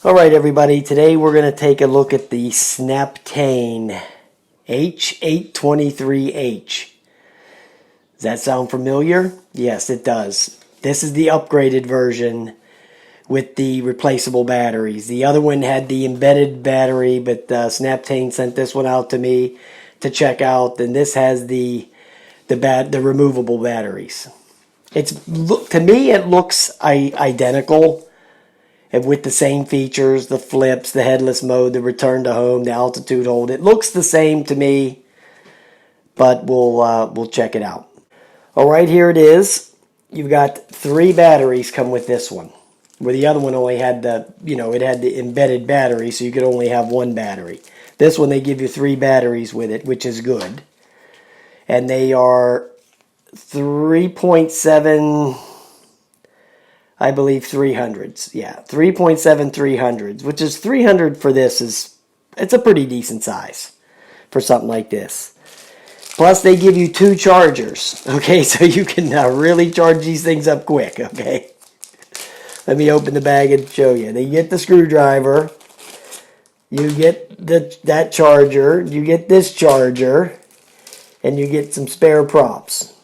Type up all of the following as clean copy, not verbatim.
Alright everybody, today we're going to take a look at the SNAPTAIN H823H. Does that sound familiar? Yes, it does. This is the upgraded version with the replaceable batteries. The other one had the embedded battery, but SNAPTAIN sent this one out to me to check out, and this has the removable batteries. To me it looks identical, and with the same features, the flips, the headless mode, the return to home, the altitude hold. It looks the same to me, but we'll check it out. All right, here it is. You've got 3 batteries come with this one, where the other one only had it had the embedded battery, so you could only have 1 battery. This one, they give you 3 batteries with it, which is good. And they are 3.7... I believe 300s. Yeah, 3.7 300s, which is 300 for this it's a pretty decent size for something like this. Plus, they give you 2 chargers, okay, so you can really charge these things up quick, okay. Let me open the bag and show you. They get the screwdriver, you get that charger, you get this charger, and you get some spare props.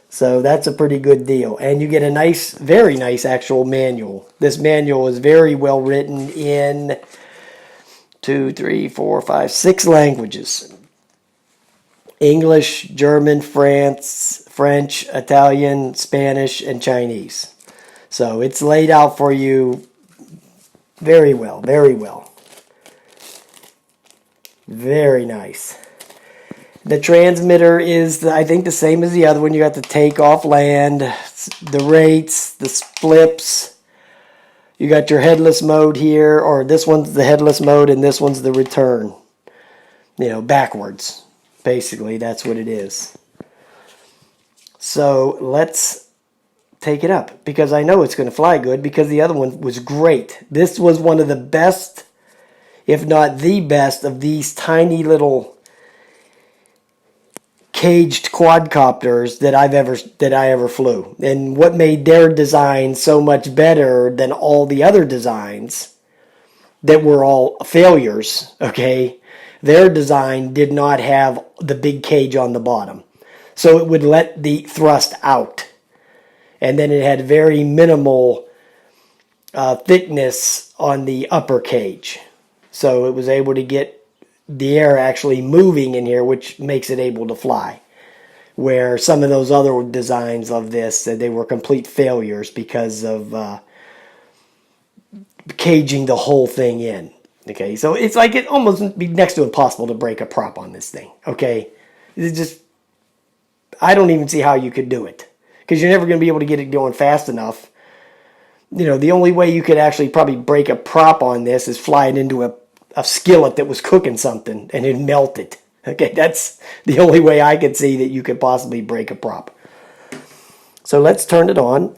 So that's a pretty good deal. And you get a nice, very nice actual manual. This manual is very well written in 6 languages. English, German, French, Italian, Spanish, and Chinese. So it's laid out for you very well, very well. Very nice. The transmitter is, I think, the same as the other one. You got the takeoff, land, the rates, the flips. You got your headless mode here, or this one's the headless mode and this one's the return. Backwards. Basically, that's what it is. So let's take it up, because I know it's going to fly good, because the other one was great. This was one of the best, if not the best, of these tiny little caged quadcopters that I ever flew. And what made their design so much better than all the other designs that were all failures, okay? Their design did not have the big cage on the bottom. So it would let the thrust out. And then it had very minimal thickness on the upper cage. So it was able to get the air actually moving in here, which makes it able to fly. Where some of those other designs of this, they were complete failures because of caging the whole thing in. Okay, so it's like it almost be next to impossible to break a prop on this thing. Okay, it's just, I don't even see how you could do it, because you're never going to be able to get it going fast enough. The only way you could actually probably break a prop on this is fly it into a skillet that was cooking something and it melted. Okay, that's the only way I could see that you could possibly break a prop. So let's turn it on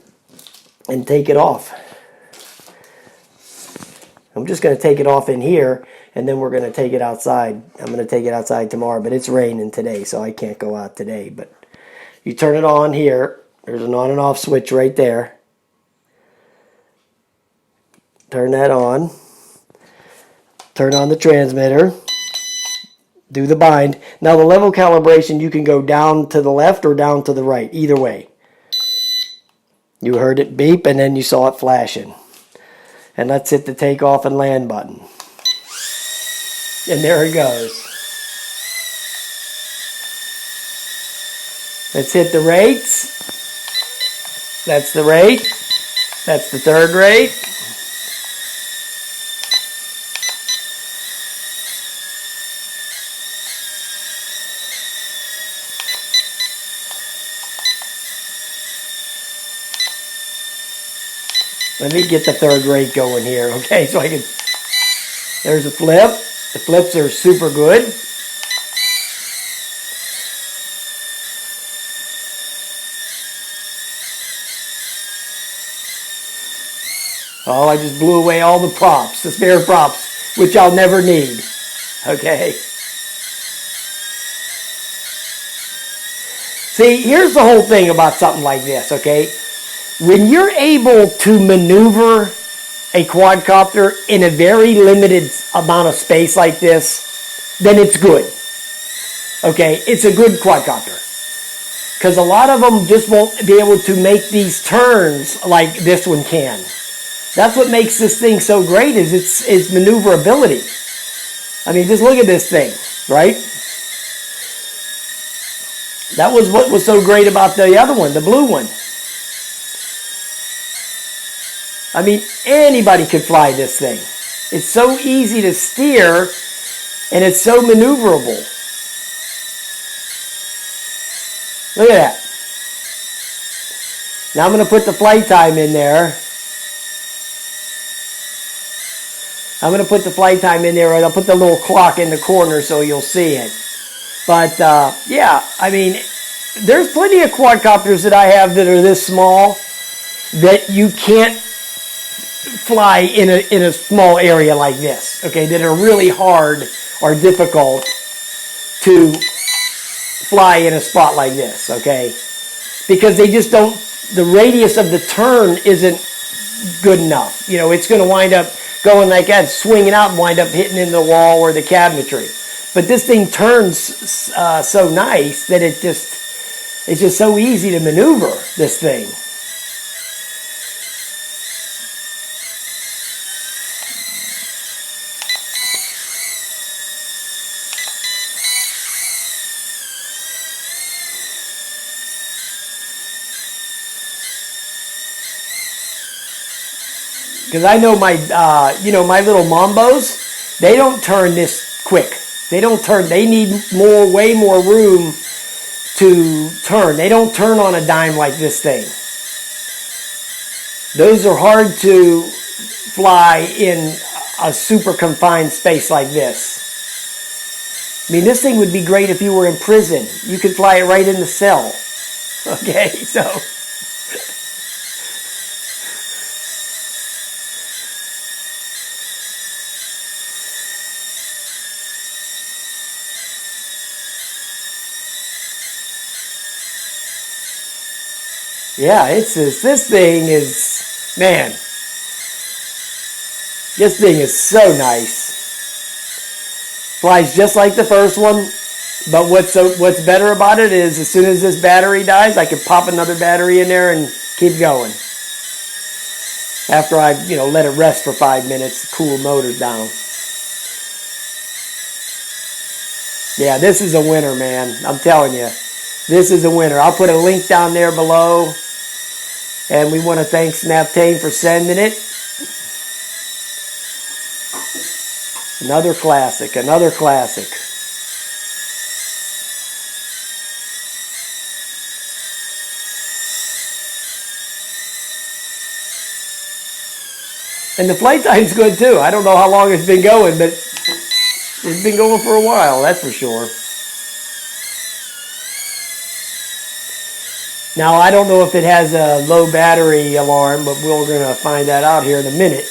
and take it off. I'm just going to take it off in here, and then we're going to take it outside. I'm going to take it outside tomorrow, but it's raining today, so I can't go out today. But you turn it on here. There's an on and off switch right there. Turn that on. Turn on the transmitter, do the bind. Now the level calibration, you can go down to the left or down to the right, either way. You heard it beep and then you saw it flashing. And let's hit the takeoff and land button. And there it goes. Let's hit the rates. That's the rate. That's the third rate. Let me get the third rate going here, okay? So I can, there's a flip. The flips are super good. Oh, I just blew away all the props, the spare props, which I'll never need, okay? See, here's the whole thing about something like this, okay? When you're able to maneuver a quadcopter in a very limited amount of space like this, then it's good. Okay, it's a good quadcopter. Because a lot of them just won't be able to make these turns like this one can. That's what makes this thing so great, is its maneuverability. I mean, just look at this thing, right? That was what was so great about the other one, the blue one. I mean, anybody could fly this thing. It's so easy to steer, and it's so maneuverable. Look at that. Now I'm going to put the flight time in there. I'm going to put the flight time in there, and I'll put the little clock in the corner so you'll see it. But, yeah, I mean, there's plenty of quadcopters that I have that are this small that you can't fly in a small area like this, okay, that are really hard or difficult to fly in a spot like this, okay, because they just don't, the radius of the turn isn't good enough. You know, it's going to wind up going like that, swinging out and wind up hitting in the wall or the cabinetry. But this thing turns so nice that it's just so easy to maneuver, this thing. Because I know my, my little Mambos, they don't turn this quick. They don't turn. They need way more room to turn. They don't turn on a dime like this thing. Those are hard to fly in a super confined space like this. I mean, this thing would be great if you were in prison. You could fly it right in the cell. Okay, so... Yeah, this thing is, man, this thing is so nice. Flies just like the first one, but what's better about it is as soon as this battery dies, I can pop another battery in there and keep going. After I, let it rest for 5 minutes, cool the motors down. Yeah, this is a winner, man. I'm telling you. This is a winner. I'll put a link down there below. And we want to thank SNAPTAIN for sending it. Another classic, another classic. And the flight time's good too. I don't know how long it's been going, but it's been going for a while, that's for sure. Now, I don't know if it has a low battery alarm, but we're going to find that out here in a minute.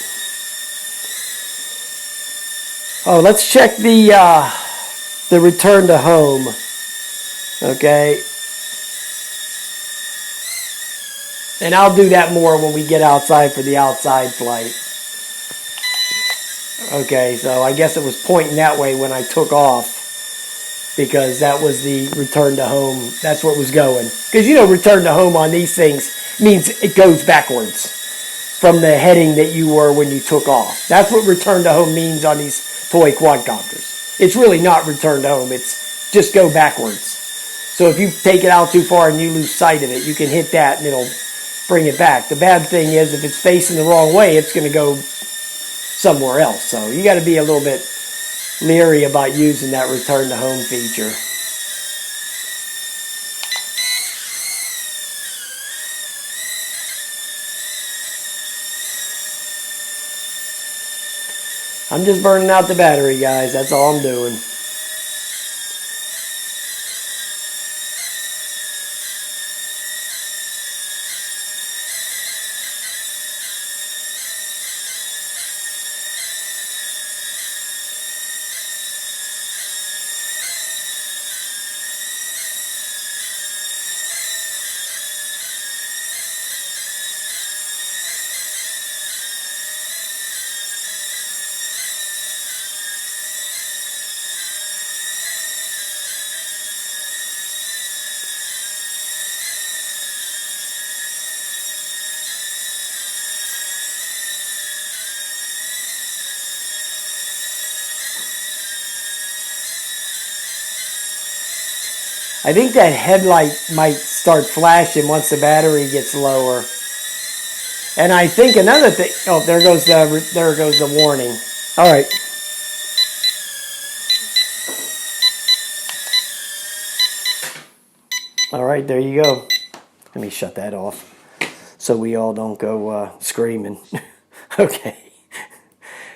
Oh, let's check the return to home. Okay. And I'll do that more when we get outside for the outside flight. Okay, so I guess it was pointing that way when I took off. Because that was the return to home. That's what was going. Because, return to home on these things means it goes backwards from the heading that you were when you took off. That's what return to home means on these toy quadcopters. It's really not return to home. It's just go backwards. So if you take it out too far and you lose sight of it, you can hit that and it'll bring it back. The bad thing is if it's facing the wrong way, it's going to go somewhere else. So you got to be a little bit leery about using that return to home feature. I'm just burning out the battery, guys. That's all I'm doing. I think that headlight might start flashing once the battery gets lower. And I think another thing, oh, there goes the warning. All right. All right, there you go. Let me shut that off so we all don't go screaming. Okay.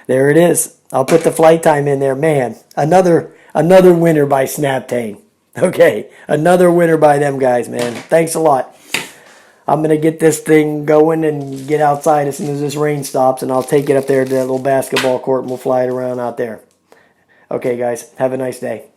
There it is. I'll put the flight time in there. Man, another winner by SNAPTAIN. Okay, another winner by them guys, man. Thanks a lot. I'm going to get this thing going and get outside as soon as this rain stops, and I'll take it up there to that little basketball court and we'll fly it around out there. Okay, guys, have a nice day.